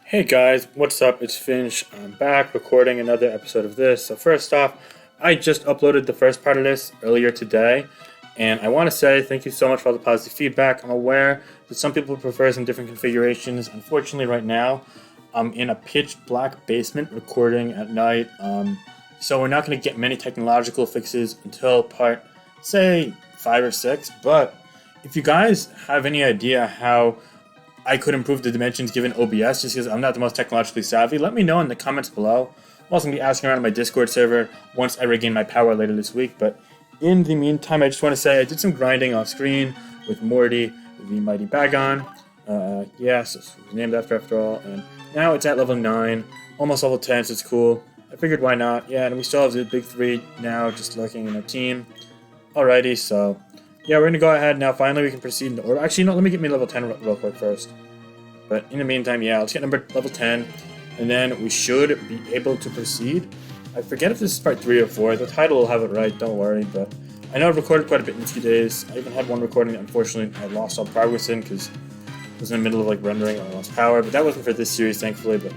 Hey guys, what's up? It's Finch. I'm back recording another episode of this. So first off, I just uploaded the first part of this earlier today, and I want to say thank you so much for all the positive feedback. I'm aware that some people prefer some different configurations. Unfortunately, right now, I'm in a pitch black basement recording at night, so we're not going to get many technological fixes until part, say, 5 or 6. But if you guys have any idea how I could improve the dimensions given OBS, just because I'm not the most technologically savvy, let me know in the comments below. I'm also going to be asking around on my Discord server once I regain my power later this week. But in the meantime, I just want to say I did some grinding off screen with Morty, the Mighty Bagon. Yes, it's named after all. And now it's at level 9, almost level 10, so it's cool. I figured why not. Yeah, and we still have the big 3 now just lurking in our team. Alrighty, so yeah, we're going to go ahead now. Finally, we can proceed into order. Actually, no, let me get me level 10 real quick first. But in the meantime, yeah, let's get level 10. And then we should be able to proceed. I forget if this is part 3 or 4. The title will have it right, don't worry. But I know I've recorded quite a bit in a few days. I even had one recording that unfortunately I lost all progress in because I was in the middle of like rendering and I lost power. But that wasn't for this series, thankfully. But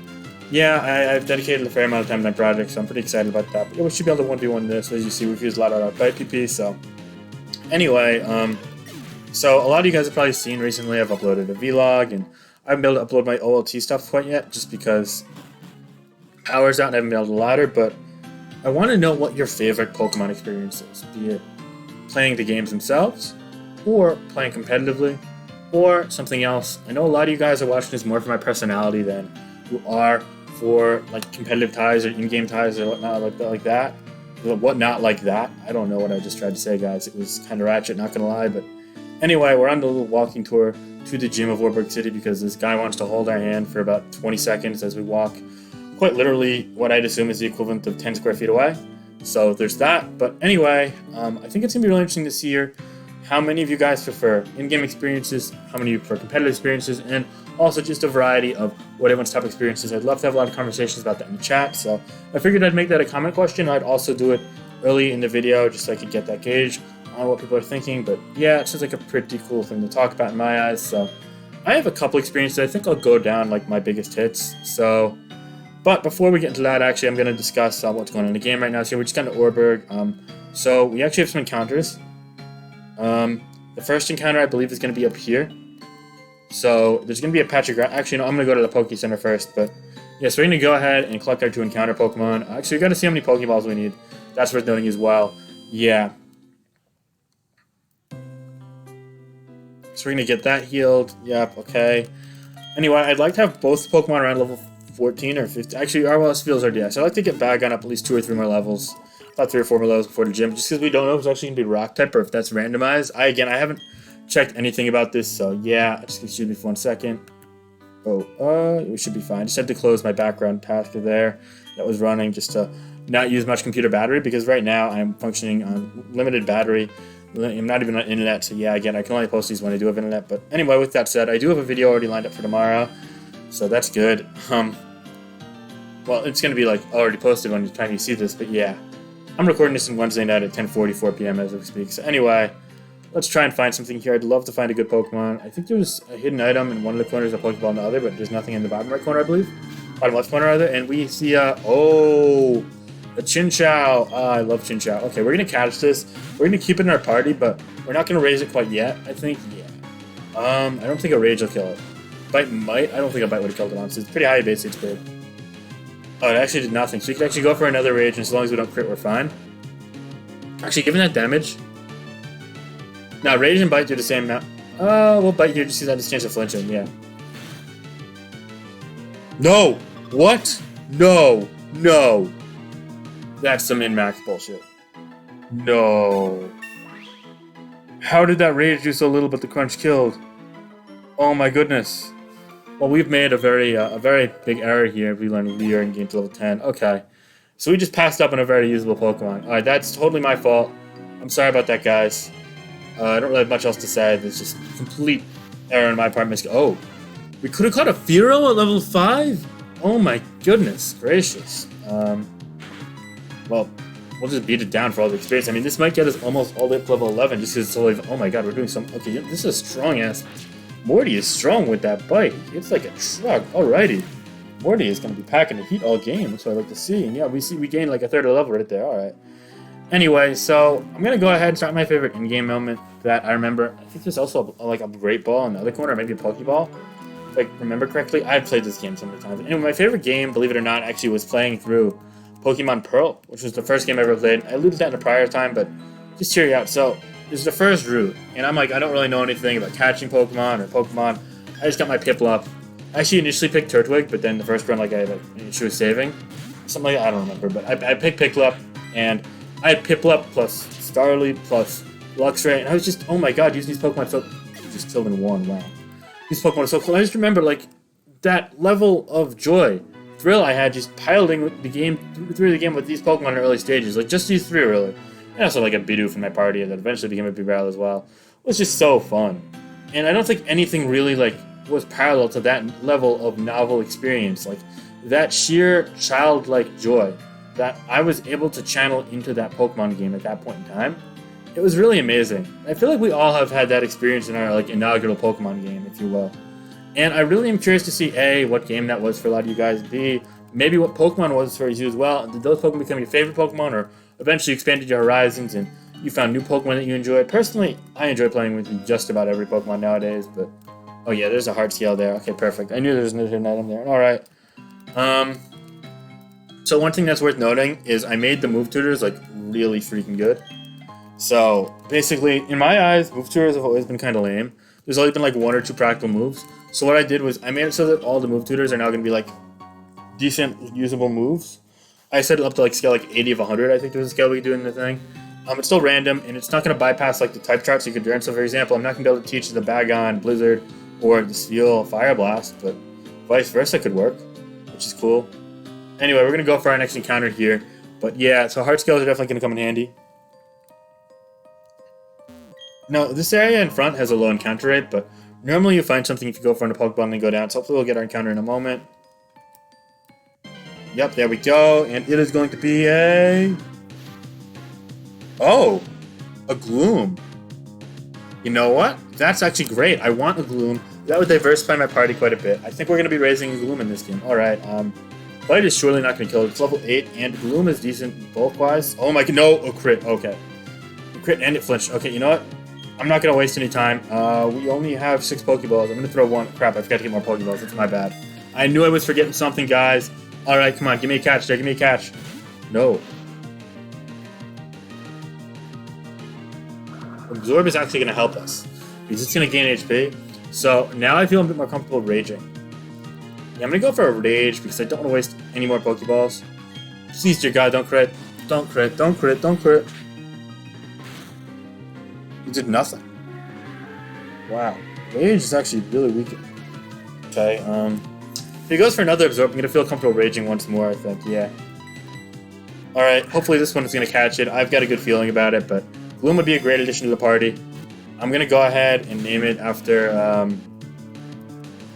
yeah, I've dedicated a fair amount of time to my project, so I'm pretty excited about that. But yeah, we should be able to 1v1 this. As you see, we've used a lot of our PP, so anyway, so a lot of you guys have probably seen recently I've uploaded a vlog, and I haven't been able to upload my OLT stuff quite yet, just because power's out and I haven't been able to ladder, but I want to know what your favorite Pokemon experience is, be it playing the games themselves, or playing competitively, or something else. I know a lot of you guys are watching this more for my personality than you are for like competitive ties or in-game ties or whatnot like that. I don't know what I just tried to say, guys. It was kind of ratchet, not gonna lie. But anyway, we're on the little walking tour to the gym of Warburg City because this guy wants to hold our hand for about 20 seconds as we walk quite literally what I'd assume is the equivalent of 10 square feet away. So there's that. But anyway, I think it's gonna be really interesting to see here how many of you guys prefer in-game experiences, how many of you prefer competitive experiences, and also just a variety of what everyone's top experiences. I'd love to have a lot of conversations about that in the chat, so I figured I'd make that a comment question. I'd also do it early in the video just so I could get that gauge on what people are thinking. But yeah, it seems like a pretty cool thing to talk about in my eyes. So I have a couple experiences. I think I'll go down like my biggest hits. So, but before we get into that, actually, I'm going to discuss what's going on in the game right now. So we're just going to Orberg. So we actually have some encounters. The first encounter, I believe, is going to be up here. So there's going to be a patch of grass. Actually, no, I'm going to go to the Poke Center first. But yeah, so we're going to go ahead and collect our 2 encounter Pokemon. Actually, we got to see how many Pokeballs we need. That's worth noting as well. Yeah. So we're going to get that healed. Yep, okay. Anyway, I'd like to have both Pokemon around level 14 or 15. Actually, our feels RDS. I'd like to get Bagon up at least 2 or 3 more levels. About 3 or 4 more levels before the gym. Just because we don't know if it's actually going to be rock type or if that's randomized. I haven't checked anything about this, so yeah. Excuse me for 1 second. We should be fine. Just had to close my background tasker there that was running just to not use much computer battery, because right now I'm functioning on limited battery. I'm not even on internet, so yeah, again, I can only post these when I do have internet. But anyway, with that said, I do have a video already lined up for tomorrow, so that's good. Well, it's going to be like already posted when the time you see this, but yeah. I'm recording this on Wednesday night at 10:44 p.m. as we speak. So anyway, let's try and find something here. I'd love to find a good Pokemon. I think there's a hidden item in one of the corners, a Pokeball in the other, but there's nothing in the bottom right corner, I believe. Bottom left corner, rather. And we see a Chinchou. I love Chinchou. Okay, we're going to catch this. We're going to keep it in our party, but we're not going to raise it quite yet, I think. Yeah. I don't think a Rage will kill it. Bite might. I don't think a Bite would have killed it, honestly. It's pretty high base speed. Oh, it actually did nothing. So we could actually go for another Rage, and as long as we don't crit, we're fine. Actually, given that damage... Now, Rage and Bite do the same amount. We'll Bite here just because that has a chance of flinching, yeah. No! What? No! No! That's some min-max bullshit. No. How did that Rage do so little but the Crunch killed? Oh my goodness. Well, we've made a very big error here. We learned Leer and gained to level 10. Okay. So we just passed up on a very usable Pokemon. Alright, that's totally my fault. I'm sorry about that, guys. I don't really have much else to say. There's just complete error on my part. Oh, we could have caught a Fearow at level 5? Oh my goodness gracious. Well, we'll just beat it down for all the experience. I mean, this might get us almost all the way up to level 11 just because it's only... Oh my god, we're doing some... Okay, this is a strong-ass... Morty is strong with that bite. It's like a truck. Alrighty. Morty is going to be packing the heat all game. That's what I like to see. And yeah, we gained like a third of the level right there. All right. Anyway, so I'm going to go ahead and start my favorite in-game moment that I remember. I think there's also like a great ball in the other corner, maybe a Pokeball. If I remember correctly, I've played this game so many times. Anyway, my favorite game, believe it or not, actually was playing through Pokemon Pearl, which was the first game I ever played. I alluded to that in a prior time, but just hear you out. So, this is the first route, and I'm like, I don't really know anything about catching Pokemon or Pokemon. I just got my Piplup. I actually initially picked Turtwig, but then the first run, like, I had an issue with saving. Something like that, I don't remember, but I picked Piplup, and I had Piplup plus Starly plus Luxray, and I was just, oh my god, using these Pokemon so... Just killed in one, wow. These Pokemon are so cool. I just remember, like, that level of joy, thrill I had just piloting the game through the game with these Pokemon in early stages. Like, just these three, really. And also, like, a Bidoof from my party that eventually became a Bibarel as well. It was just so fun. And I don't think anything really, like, was parallel to that level of novel experience. Like, that sheer childlike joy that I was able to channel into that Pokemon game at that point in time. It was really amazing. I feel like we all have had that experience in our, like, inaugural Pokemon game, if you will. And I really am curious to see, A, what game that was for a lot of you guys, B, maybe what Pokemon was for you as well. Did those Pokemon become your favorite Pokemon, or eventually expanded your horizons and you found new Pokemon that you enjoyed? Personally, I enjoy playing with just about every Pokemon nowadays, but... Oh yeah, there's a heart scale there. Okay, perfect. I knew there was an hidden item there. Alright. So one thing that's worth noting is I made the move tutors, like, really freaking good. So, basically, in my eyes, move tutors have always been kind of lame. There's only been, like, one or two practical moves. So what I did was, I made it so that all the move tutors are now going to be, like, decent, usable moves. I set it up to, like, scale, like, 80 of 100, I think there's a scale we can do in the thing. It's still random, and it's not going to bypass, like, the type charts you could learn. So, for example, I'm not going to be able to teach the Bagon, Blizzard, or the Steel, Fire Blast, but vice versa could work, which is cool. Anyway, we're going to go for our next encounter here. But, yeah, so heart scales are definitely going to come in handy. Now, this area in front has a low encounter rate, but normally you find something if you go for a Pokeball and then go down. So hopefully we'll get our encounter in a moment. Yep, there we go. And it is going to be a... Oh! A Gloom. You know what? That's actually great. I want a Gloom. That would diversify my party quite a bit. I think we're going to be raising a Gloom in this game. Alright, Bite is surely not going to kill it. It's level 8, and Gloom is decent bulk-wise. Oh my god, no! Oh, crit. Okay. Crit and it flinched. Okay, you know what? I'm not going to waste any time. We only have 6 Pokeballs. I'm going to throw one. Crap, I forgot to get more Pokeballs. That's my bad. I knew I was forgetting something, guys. Alright, come on. Give me a catch there. Give me a catch. No. Absorb is actually going to help us, because it's going to gain HP. So, now I feel a bit more comfortable raging. Yeah, I'm going to go for a rage, because I don't want to waste any more Pokeballs. Please, dear God, don't crit. Don't crit. Don't crit. Don't crit. He did nothing. Wow. Rage is actually really weak. Okay, if he goes for another Absorb, I'm going to feel comfortable raging once more, I think, yeah. Alright, hopefully this one is going to catch it. I've got a good feeling about it, but Gloom would be a great addition to the party. I'm going to go ahead and name it after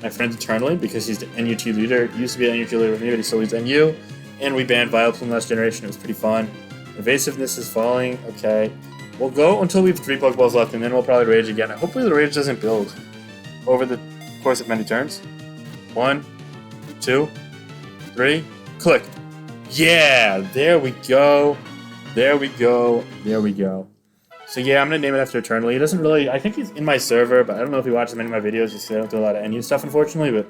my friend Eternally, because he's the NUT leader. He used to be the NUT leader with me, but he still leads NU. And we banned Vileplume last generation. It was pretty fun. Evasiveness is falling. Okay. We'll go until we have 3 Pokeballs left, and then we'll probably rage again. Hopefully the rage doesn't build over the course of many turns. 1, 2, 3, click. Yeah! There we go. There we go. There we go. So yeah, I'm going to name it after Eternally. He doesn't really... I think he's in my server, but I don't know if he watches many of my videos, just I don't do a lot of NU stuff, unfortunately, but...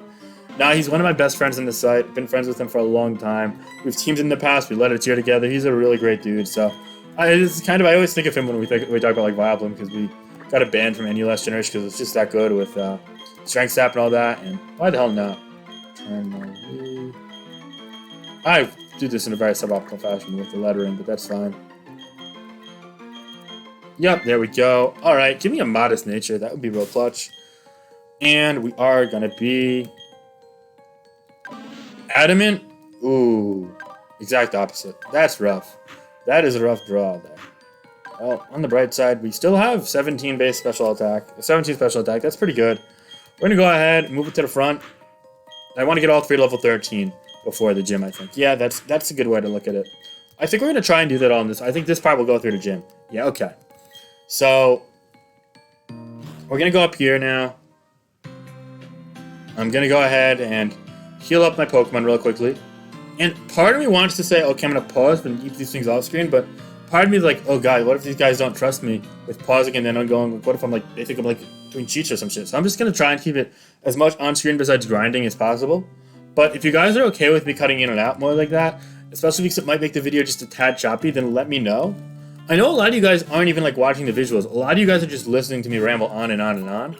Nah, he's one of my best friends on the site. Been friends with him for a long time. We've teamed in the past. We led a tier together. He's a really great dude, so... It's kind of... I always think of him when we talk about, like, Vileplume, because we got a ban from NU last generation, because it's just that good with Strength Sap and all that, and why the hell not? Eternally... I do this in a very suboptimal fashion with the lettering, but that's fine. Yep, there we go. Alright, give me a Modest Nature. That would be real clutch. And we are going to be... Adamant? Ooh. Exact opposite. That's rough. That is a rough draw there. Well, on the bright side, we still have 17 base special attack. 17 special attack. That's pretty good. We're going to go ahead and move it to the front. I want to get all 3 level 13 before the gym, I think. Yeah, that's a good way to look at it. I think we're going to try and do that on this. I think this part will go through the gym. Yeah, okay. So, we're going to go up here now. I'm going to go ahead and heal up my Pokemon real quickly. And part of me wants to say, okay, I'm going to pause and keep these things off screen, but part of me is like, oh god, what if these guys don't trust me with pausing and then I'm going, what if I'm like, they think I'm like doing cheats or some shit. So I'm just going to try and keep it as much on screen besides grinding as possible. But if you guys are okay with me cutting in and out more like that, especially because it might make the video just a tad choppy, then let me know. I know a lot of you guys aren't even like watching the visuals. A lot of you guys are just listening to me ramble on and on and on.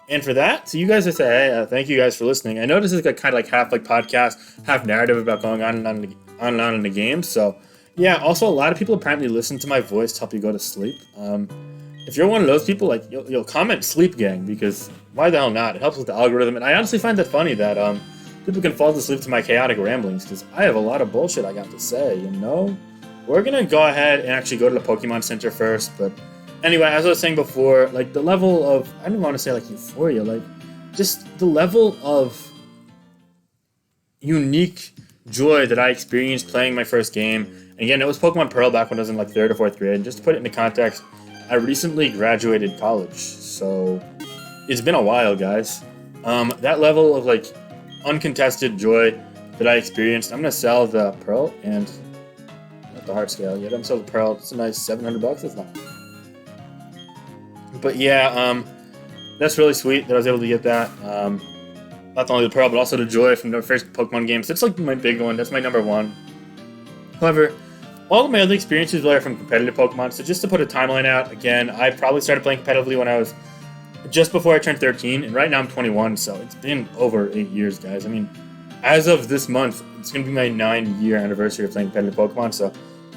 And for that, so you guys would say, hey, thank you guys for listening. I know this is like kind of like half like podcast, half narrative about going on and on in the game. So yeah, also a lot of people apparently listen to my voice to help you go to sleep. If you're one of those people, like you'll comment sleep gang, because why the hell not? It helps with the algorithm. And I honestly find that funny that people can fall asleep to my chaotic ramblings, because I have a lot of bullshit I got to say, you know? We're gonna go ahead and actually go to the Pokemon Center first, but anyway, as I was saying before, like the level of, I don't want to say like euphoria, like just the level of unique joy that I experienced playing my first game. And again, it was Pokemon Pearl back when I was in like 3rd or 4th grade. And just to put it into context, I recently graduated college, so it's been a while, guys. That level of like uncontested joy that I experienced, I'm gonna sell the Pearl and not the heart scale yet. I'm selling the Pearl. It's a nice $700. It's not. But yeah, that's really sweet that I was able to get that. Not only the Pearl, but also the joy from the first Pokemon games. That's like my big one. That's my number one. However, all of my other experiences really are from competitive Pokemon. So just to put a timeline out, again, I probably started playing competitively when I was just before I turned 13, and right now I'm 21, so it's been over 8 years, guys. I mean, as of this month, it's going to be my 9-year anniversary of playing competitive Pokemon, so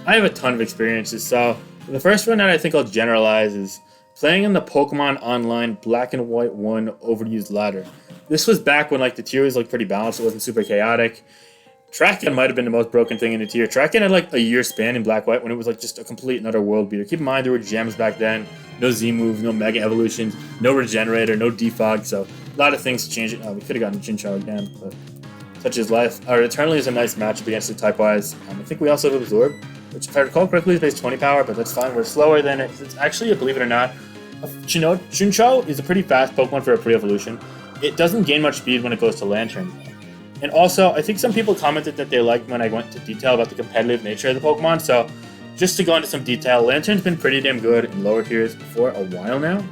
I have a ton of experiences. So the first one that I think I'll generalize is playing in the Pokemon Online Black and White 1 Overused Ladder. This was back when like the tier was like pretty balanced. It wasn't super chaotic. Track-In might have been the most broken thing in the tier. Track-In had like a year span in Black White when it was like just a complete and utter world beater. Keep in mind there were gems back then, no Z moves, no Mega Evolutions, no Regenerator, no Defog, so a lot of things changed. Oh, we could have gotten Chinchou again, but such is life. Our Eternally is a nice matchup against it type-wise. I think we also have Absorb, which if I recall correctly is base 20 power, but that's fine. We're slower than it. It's actually, believe it or not, Chinchou is a pretty fast Pokemon for a pre-evolution. It doesn't gain much speed when it goes to Lantern. And also, I think some people commented that they liked when I went into detail about the competitive nature of the Pokemon, so just to go into some detail, Lantern's been pretty damn good in lower tiers for a while now,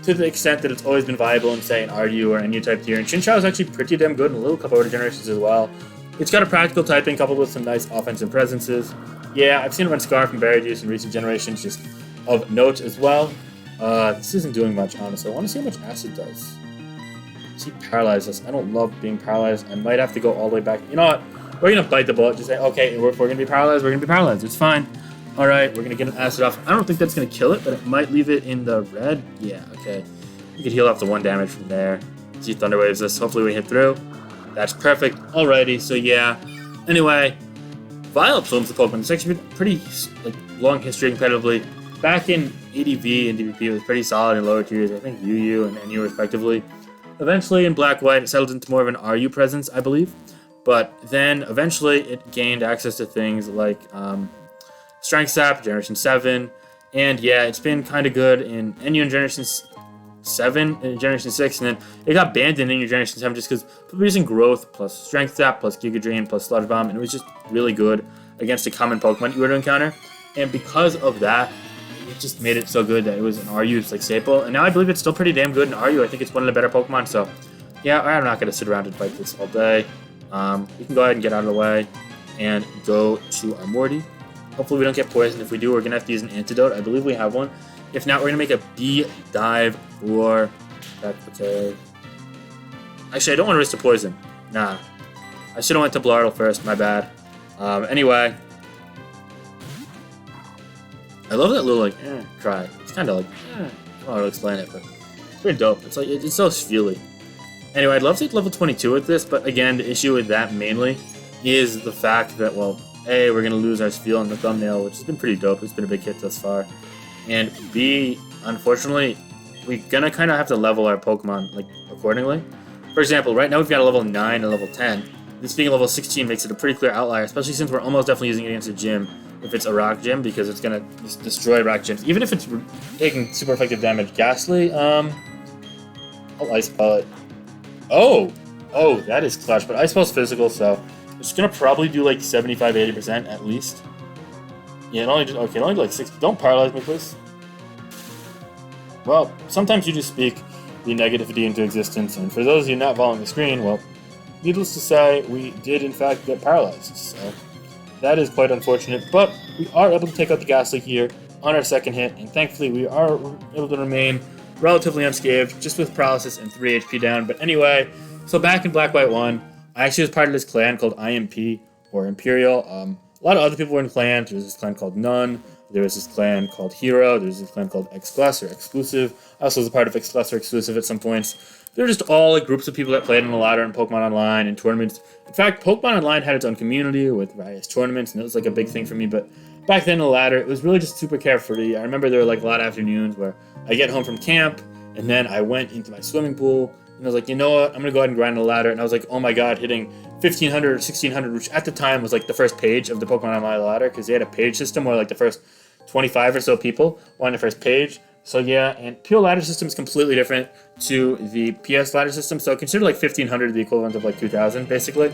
to the extent that it's always been viable in, say, an RU or NU type tier, and Chinchou is actually pretty damn good in a little couple other generations as well. It's got a practical typing coupled with some nice offensive presences. Yeah, I've seen it run Scarf and Berry Juice in recent generations, just of note as well. This isn't doing much, honestly. I want to see how much Acid does. See, paralyze us. I don't love being paralyzed. I might have to go all the way back. You know what? We're going to bite the bullet. Just say, okay, if we're going to be paralyzed, we're going to be paralyzed. It's fine. All right, we're going to get an acid off. I don't think that's going to kill it, but it might leave it in the red. Yeah, okay. We could heal off the 1 damage from there. See, Thunder Waves us. Hopefully we hit through. That's perfect. Alrighty, so yeah. Anyway, Violet Plume's the Pokemon. It's actually been pretty like long history competitively. Back in ADV and DVP, it was pretty solid in lower tiers. I think UU and NU respectively. Eventually, in Black White, it settled into more of an RU presence, I believe. But then, eventually, it gained access to things like Strength Sap, Generation 7. And yeah, it's been kind of good in NU and Generation 7 and Generation 6. And then it got banned in NU Generation 7 just because people were using Growth plus Strength Sap plus Giga Drain plus Sludge Bomb. And it was just really good against a common Pokemon you were to encounter. And because of that, it just made it so good that it was an RU like staple, and now I believe it's still pretty damn good in RU. I think it's one of the better Pokemon, so yeah, I'm not going to sit around and fight this all day. We can go ahead and get out of the way and go to our Morty. Hopefully we don't get poisoned. If we do, we're going to have to use an antidote. I believe we have one. If not, we're going to make a bee dive for that. Okay. Actually, I don't want to risk the poison. Nah. I should have went to Blartle first. My bad. Anyway. I love that little, like, cry. It's kind of like, I don't know how to explain it, but it's pretty dope. It's like, it's so feely. Anyway, I'd love to hit level 22 with this, but again, the issue with that mainly is the fact that, well, A, we're going to lose our Spheal in the thumbnail, which has been pretty dope. It's been a big hit thus far. And B, unfortunately, we're going to kind of have to level our Pokemon, like, accordingly. For example, right now we've got a level 9 and a level 10. This being a level 16 makes it a pretty clear outlier, especially since we're almost definitely using it against a gym. If it's a rock gym, because it's gonna destroy rock gyms, even if it's taking super effective damage. Ghastly, I'll Ice Pellet. Oh, Oh, that is clutch, but I suppose physical, so it's gonna probably do like 75-80% at least. Yeah, it only did, okay, it only did like 60. Don't paralyze me, please. Well, sometimes you just speak the negativity into existence, and for those of you not following the screen, well, needless to say, we did in fact get paralyzed, so that is quite unfortunate, but we are able to take out the ghastly here on our second hit, and thankfully we are able to remain relatively unscathed, just with paralysis and 3 HP down. But anyway, so back in Black White 1, I actually was part of this clan called IMP, or Imperial. A lot of other people were in clans. There was this clan called None. There was this clan called Hero. There was this clan called X-Plus or Exclusive. I also was a part of X-Plus or Exclusive at some points. They're just all like groups of people that played on the ladder in Pokemon Online and tournaments. In fact, Pokemon Online had its own community with various tournaments, and it was like a big thing for me. But back then in the ladder, it was really just super carefree. I remember there were like a lot of afternoons where I get home from camp, and then I went into my swimming pool, and I was like, you know what, I'm gonna go ahead and grind the ladder. And I was like, oh my god, hitting 1500 or 1600, which at the time was like the first page of the Pokemon Online ladder, because they had a page system where like the first 25 or so people were on the first page. So yeah, and PO ladder system is completely different to the PS ladder system. So consider like 1500 the equivalent of like 2000, basically.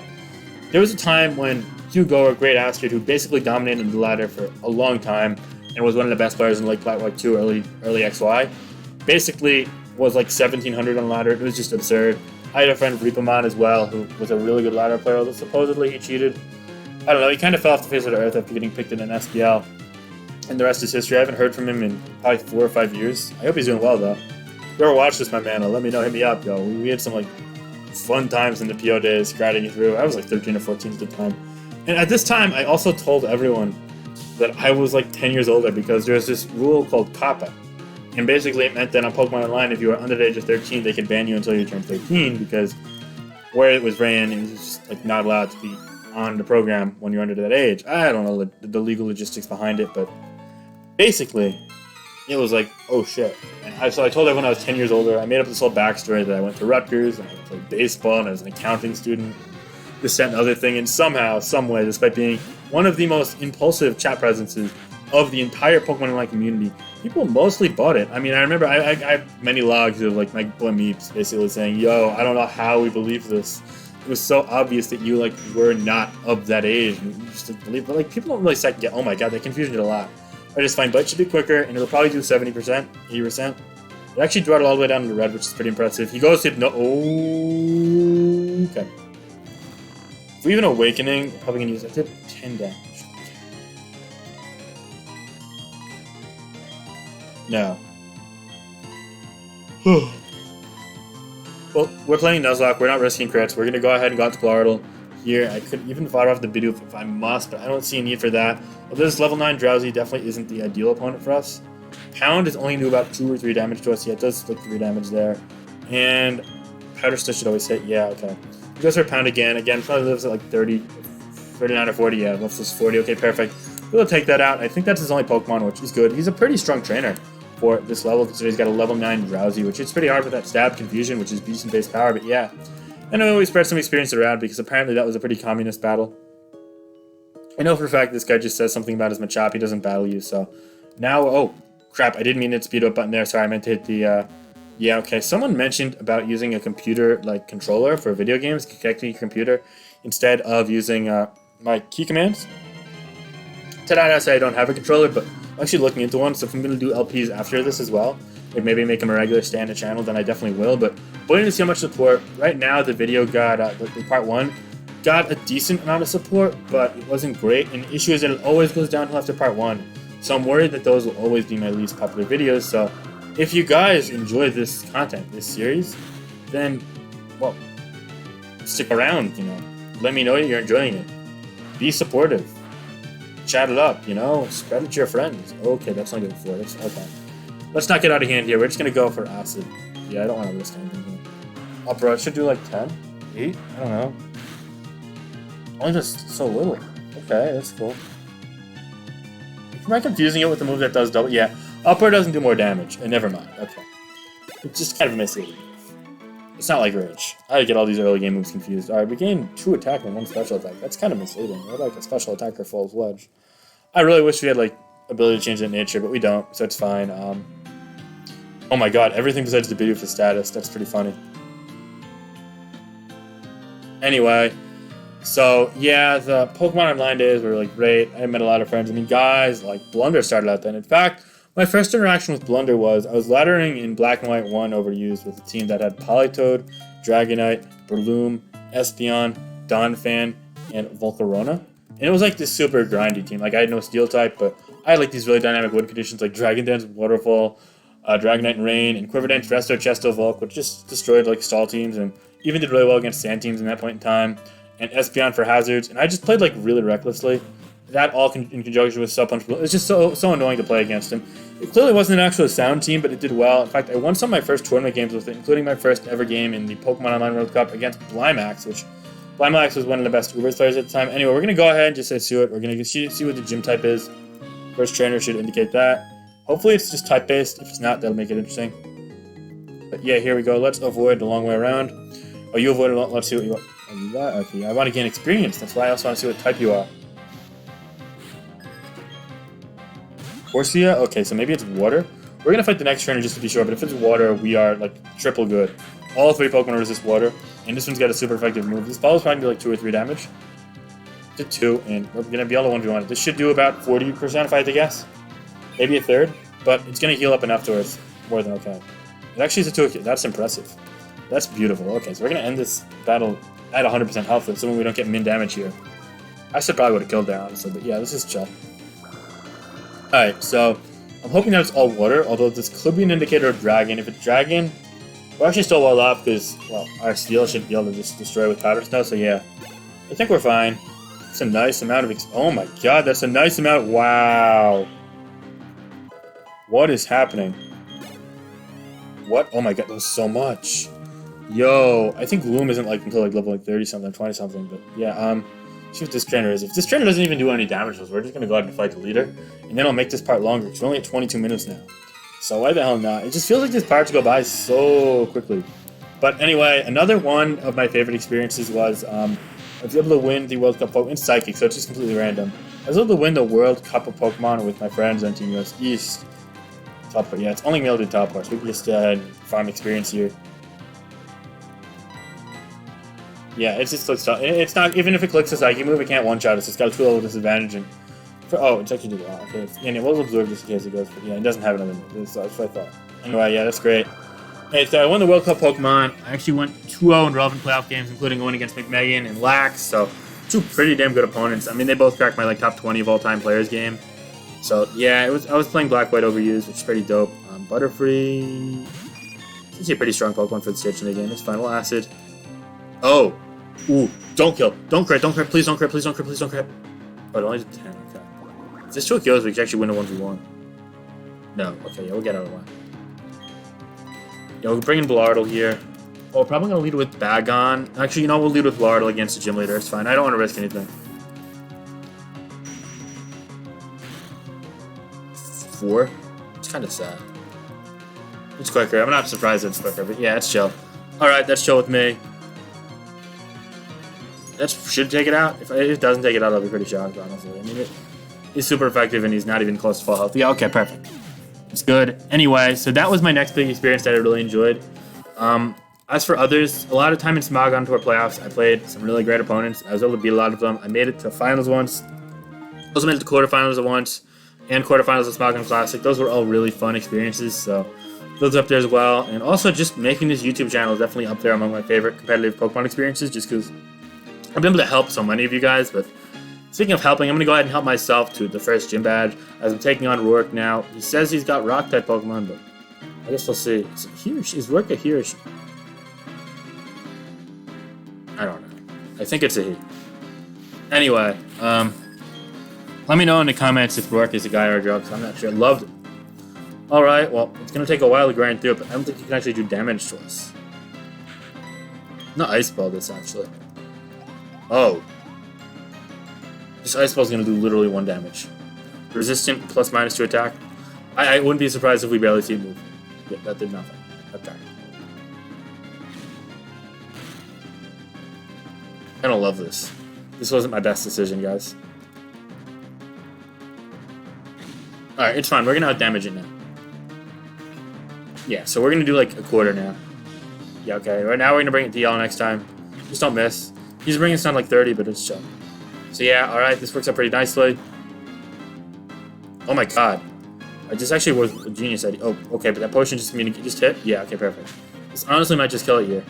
There was a time when Hugo, or Great Astrid, who basically dominated the ladder for a long time and was one of the best players in like Black White 2 early XY, basically was like 1700 on the ladder. It was just absurd. I had a friend Reapamon as well, who was a really good ladder player, although supposedly he cheated. I don't know, he kind of fell off the face of the earth after getting picked in an SPL. And the rest is history. I haven't heard from him in probably 4 or 5 years. I hope he's doing well, though. If you ever watch this, my man, let me know. Hit me up, yo. We had some, like, fun times in the PO days, grinding you through. I was, like, 13 or 14 at the time. And at this time, I also told everyone that I was, like, 10 years older because there was this rule called Kappa. And basically it meant that on Pokemon Online, if you were under the age of 13, they could ban you until you turned 13 because where it was ran, it was just, like, not allowed to be on the program when you're under that age. I don't know the legal logistics behind it, but basically, it was like, oh shit. And so I told everyone I was 10 years older. I made up this whole backstory that I went to Rutgers, and I played baseball, and I was an accounting student, this, that, and other thing. And somehow, some way, despite being one of the most impulsive chat presences of the entire Pokemon Online community, people mostly bought it. I mean, I remember I have many logs of like my boy Meeps basically saying, yo, I don't know how we believe this. It was so obvious that you like were not of that age. And you just didn't believe. But like people don't really second get, oh my god, that confused it a lot. I just find Bite should be quicker, and it'll probably do 70%, 80%. It actually brought it all the way down to the red, which is pretty impressive. He goes to no. Oh, okay. If we have an Awakening, we're probably gonna use that. Did 10 damage. No. Well, we're playing Nuzlocke. We're not risking crits. We're gonna go ahead and go out to Blardle. Here, I could even fire off the Bidoof if I must, but I don't see a need for that. Although this level 9 Drowsy definitely isn't the ideal opponent for us. Pound is only do about 2 or 3 damage to us. Yeah, it does like 3 damage there. And Powder Stitch should always hit. Yeah, okay. He goes for Pound again. Again, probably lives at like 30, 39 or 40. Yeah, that's just 40. Okay, perfect. We'll take that out. I think that's his only Pokemon, which is good. He's a pretty strong trainer for this level, considering he's got a level 9 Drowsy, which is pretty hard with that Stab Confusion, which is decent-based power, but yeah. And I always spread some experience around because apparently that was a pretty communist battle. I know for a fact this guy just says something about his Machop. He doesn't battle you, so now... Oh, crap. I didn't mean to hit the speed up button there. Sorry, I meant to hit the... Yeah, okay. Someone mentioned about using a computer, like, controller for video games, connecting your computer, instead of using my key commands. To that, I say I don't have a controller, but I'm actually looking into one, so if I'm going to do LPs after this as well, like maybe make them a regular standard channel, then I definitely will. But waiting to see how much support. Right now, the video got, the part 1, got a decent amount of support, but it wasn't great. And the issue is that it always goes downhill after part 1. So I'm worried that those will always be my least popular videos. So if you guys enjoy this content, this series, then, well, stick around, you know. Let me know that you're enjoying it. Be supportive. Chat it up, you know. Spread it to your friends. Okay, that's not good for it. Okay. Let's not get out of hand here. We're just going to go for Acid. Yeah, I don't want to risk anything here. Upper, I should do like 10? 8? I don't know. Only just so little. Okay, that's cool. Am I confusing it with the move that does double? Yeah, upper doesn't do more damage. Never mind. Okay. It's just kind of a misleading move. It's not like Rage. I get all these early game moves confused. Alright, we gain 2 attack and 1 special attack. That's kind of misleading. We're like a special attacker full-fledged. I really wish we had like ability to change that nature, but we don't, so it's fine. Oh my god, everything besides the Bidoof is status. That's pretty funny. Anyway, so yeah, the Pokemon Online days were like great. I met a lot of friends. I mean, guys like Blunder started out then. In fact, my first interaction with Blunder was I was laddering in Black and White 1 overused with a team that had Politoed, Dragonite, Breloom, Espeon, Donphan, and Volcarona. And it was like this super grindy team. Like I had no Steel type, but I had like these really dynamic wind conditions like Dragon Dance, Waterfall, Dragonite and Rain, and Quiver Dance, Resto, Chesto, Volk, which just destroyed like stall teams and even did really well against sand teams in that point in time. And Espeon for hazards, and I just played like really recklessly. That all in conjunction with Sub Punch. It's just so annoying to play against him. It clearly wasn't an actual sound team, but it did well. In fact, I won some of my first tournament games with it, including my first ever game in the Pokemon Online World Cup against Blymax, which Blymax was one of the best Ubers players at the time. Anyway, we're going to go ahead and just say Suet. We're going to see what the gym type is. First trainer should indicate that. Hopefully it's just type-based. If it's not, that'll make it interesting. But yeah, here we go. Let's avoid the long way around. Oh, you avoided. Let's see what you want. Oh, you got? Okay, I want to gain experience. That's why I also want to see what type you are. Corsia? Okay, so maybe it's water. We're going to fight the next trainer just to be sure, but if it's water, we are like triple good. All 3 Pokemon resist water, and this one's got a super effective move. This ball is probably like 2 or 3 damage. Did 2, and we're going to be all the ones we want. This should do about 40% if I had to guess. Maybe a third, but it's going to heal up enough to where it's more than okay. It actually is a 2. That's impressive. That's beautiful. Okay, so we're going to end this battle at 100% health, assuming we don't get min damage here. I should probably would have killed there, honestly, but yeah, this is chill. Alright, so I'm hoping that it's all water, although this could be an indicator of dragon. If it's dragon, we're actually still well off because, well, our steel should be able to just destroy with powder snow, so yeah. I think we're fine. It's a nice amount of oh my god, that's a nice amount. Wow. What is happening? What? Oh my god, that's so much. Yo, I think Gloom isn't like until like level like 30 something, 20 something, but yeah, see what this trainer is. If this trainer doesn't even do any damage to us, we're just gonna go ahead and fight the leader, and then I'll make this part longer, because we're only at 22 minutes now. So why the hell not? It just feels like this part to go by so quickly. But anyway, another one of my favorite experiences was I was able to win the World Cup Pokemon in Psychic, so it's just completely random. I was able to win the World Cup of Pokemon with my friends on Team US East. Top, yeah, it's only mailed to top parts. We can just farm experience here. Yeah, it's just looks tough. It's not, even if it clicks a Psychic move, it can't one-shot us. It's got a 2-level disadvantage. And oh, it's actually did well. Okay, yeah, we'll absorb just in case it goes. But yeah, it doesn't have another move. That's what I thought. Anyway, yeah, that's great. Hey, so I won the World Cup Pokemon. I actually went 2-0 in relevant playoff games, including one against McMegan and Lax. So 2 pretty damn good opponents. I mean, they both cracked my like top 20 of all-time players game. So yeah, I was playing Black-White overused, which is pretty dope. Butterfree. It's actually a pretty strong Pokemon for the stage in the game. It's Final Acid. Oh. Ooh, don't kill. Don't crit, please don't crit, please don't crit, please don't crit. Oh, it only did 10, okay. If this 2 kills, we can actually win a 1v1. No, okay, yeah, we'll get out of the way. Yeah, we'll bring in Blardle here. Oh, we're probably going to lead with Bagon. Actually, you know, we'll lead with Blardle against the gym leader. It's fine. I don't want to risk anything. 4? It's kind of sad. It's quicker. I'm not surprised it's quicker, but yeah, it's chill. Alright, that's chill with me. That should take it out. If it doesn't take it out, I'll be pretty shocked, honestly. I mean, he's super effective and he's not even close to full health. Yeah, okay, perfect. It's good. Anyway, so that was my next big experience that I really enjoyed. As for others, a lot of time in Smogon Tour playoffs, I played some really great opponents. I was able to beat a lot of them. I made it to finals once. Also made it to quarterfinals once. And quarterfinals of Smogon Classic. Those were all really fun experiences, so those are up there as well. And also just making this YouTube channel is definitely up there among my favorite competitive Pokemon experiences, just because I've been able to help so many of you guys. But speaking of helping, I'm going to go ahead and help myself to the first gym badge, as I'm taking on Rourke now. He says he's got Rock-type Pokemon, but I guess we'll see. Is it he or she? Is Rourke a he or she? I don't know. I think it's a he. Anyway, let me know in the comments if Rourke is a guy or a girl, because I'm not sure. Loved it. Alright, well, it's going to take a while to grind through it, but I don't think you can actually do damage to us. Not Ice Ball this, actually. Oh. This Ice Ball is going to do literally 1 damage. Resistant plus minus to attack. I wouldn't be surprised if we barely see it move. Yeah, that did nothing. Okay. I don't love this. This wasn't my best decision, guys. Alright, it's fine. We're going to out-damage it now. Yeah, so we're going to do like a quarter now. Yeah, okay. Right now we're going to bring it to y'all next time. Just don't miss. He's bringing us down like 30, but it's chill. So yeah, alright, this works out pretty nicely. Oh my god. This actually was a genius idea. Oh, okay, but that potion just hit? Yeah, okay, perfect. This honestly might just kill it here.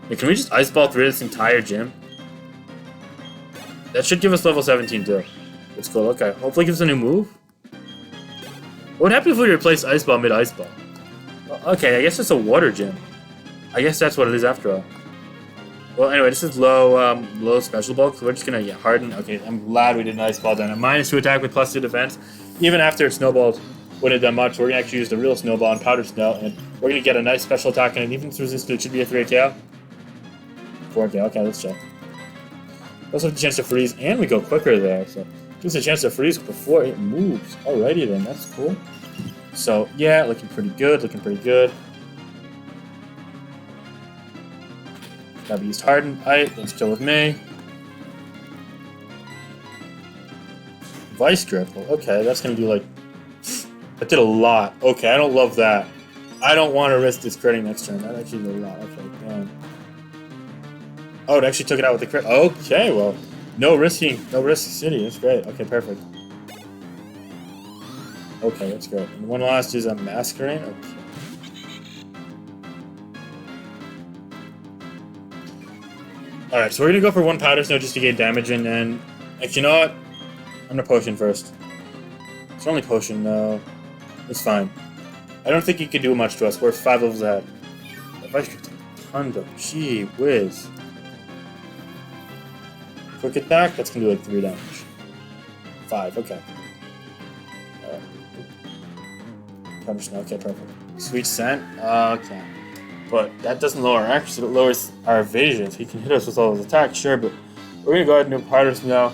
Wait, can we just Ice Ball through this entire gym? That should give us level 17 too. It's cool, okay. Hopefully it gives us a new move. What would happen if we replaced Ice Ball mid-Ice Ball? Well, okay, I guess it's a water gym. I guess that's what it is after all. Well, anyway, this is low special bulk, so we're just gonna harden. Okay, I'm glad we did an Ice Ball then. A -2 attack with +2 defense. Even after it snowballed, wouldn't have done much. We're gonna actually use the real snowball and powder snow, and we're gonna get a nice special attack, and even if it's resisted, it should be a 3KO. 4K, okay, let's check. We also have the chance to freeze, and we go quicker there, so gives us a chance to freeze before it moves. Alrighty then, that's cool. So, yeah, looking pretty good, Gotta be used hardened. Alright, let's chill with me. Vice grip. Okay, that's gonna do like... That did a lot. Okay, I don't love that. I don't want to risk this critting next turn. That actually did a lot. Okay, damn. Oh, it actually took it out with the crit. Okay, well, no risk city. That's great. Okay, perfect. Okay, that's great. And one last is a masquerade. Okay. Alright, so we're gonna go for one powder snow just to gain damage, and then, like, you know what? I'm gonna potion first. It's only potion, no. It's fine. I don't think he could do much to us. We're 5 levels ahead. If I could ton though, gee whiz. Quick attack, that's gonna do like 3 damage. 5, okay. Alright. Powder snow, okay, perfect. Sweet scent, okay. But that doesn't lower our accuracy, it lowers our evasion. So he can hit us with all his attacks, sure, but we're gonna go ahead and do powder snow.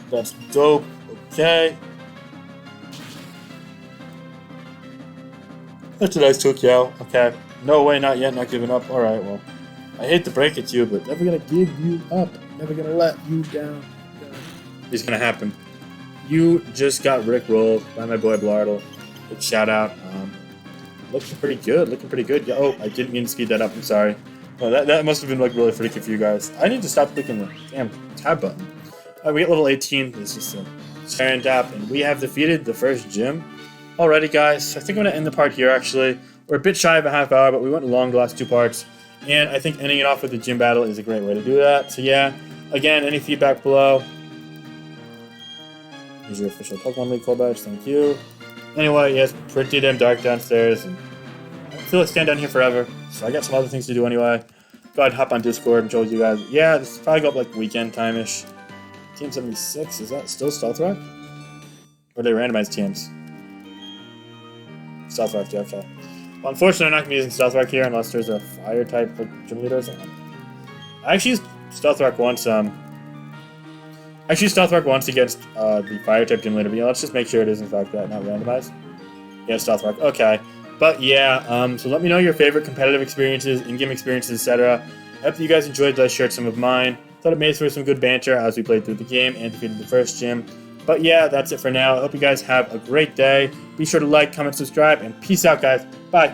That's dope, okay. That's a nice 2KO, okay. No way, not yet, not giving up. Alright, well, I hate to break it to you, but never gonna give you up. Never gonna let you down. It's gonna happen. You just got rickrolled by my boy Blardle. Good shout out. Looking pretty good. Yeah, oh, I didn't mean to speed that up, I'm sorry. Oh, that must have been like really freaky for you guys. I need to stop clicking the damn tab button. We get level 18, it's just a Sharon tap, and we have defeated the first gym. Alrighty guys, I think I'm going to end the part here actually. We're a bit shy of a half hour, but we went long the last 2 parts. And I think ending it off with the gym battle is a great way to do that. So yeah, again, any feedback below. Here's your official Pokemon League call badge, thank you. Anyway, yes, pretty damn dark downstairs, and I don't feel like staying down here forever. So I got some other things to do anyway. Go ahead and hop on Discord and show you guys. Yeah, this is probably go up like weekend time-ish. Team 76, is that still Stealth Rock? Or they randomized teams? Stealth Rock, yeah, okay. Well, unfortunately, I'm not going to be using Stealth Rock here unless there's a fire type like gym leader or something. I actually used Stealth Rock once. I actually used Stealth Rock once against the fire type gym leader. But yeah, let's just make sure it is in fact that, not randomized. Yeah, Stealth Rock. Okay. But yeah, so let me know your favorite competitive experiences, in-game experiences, etc. I hope you guys enjoyed that I shared some of mine. Thought it made for some good banter as we played through the game and defeated the first gym. But yeah, that's it for now. I hope you guys have a great day. Be sure to like, comment, subscribe, and peace out, guys. Bye.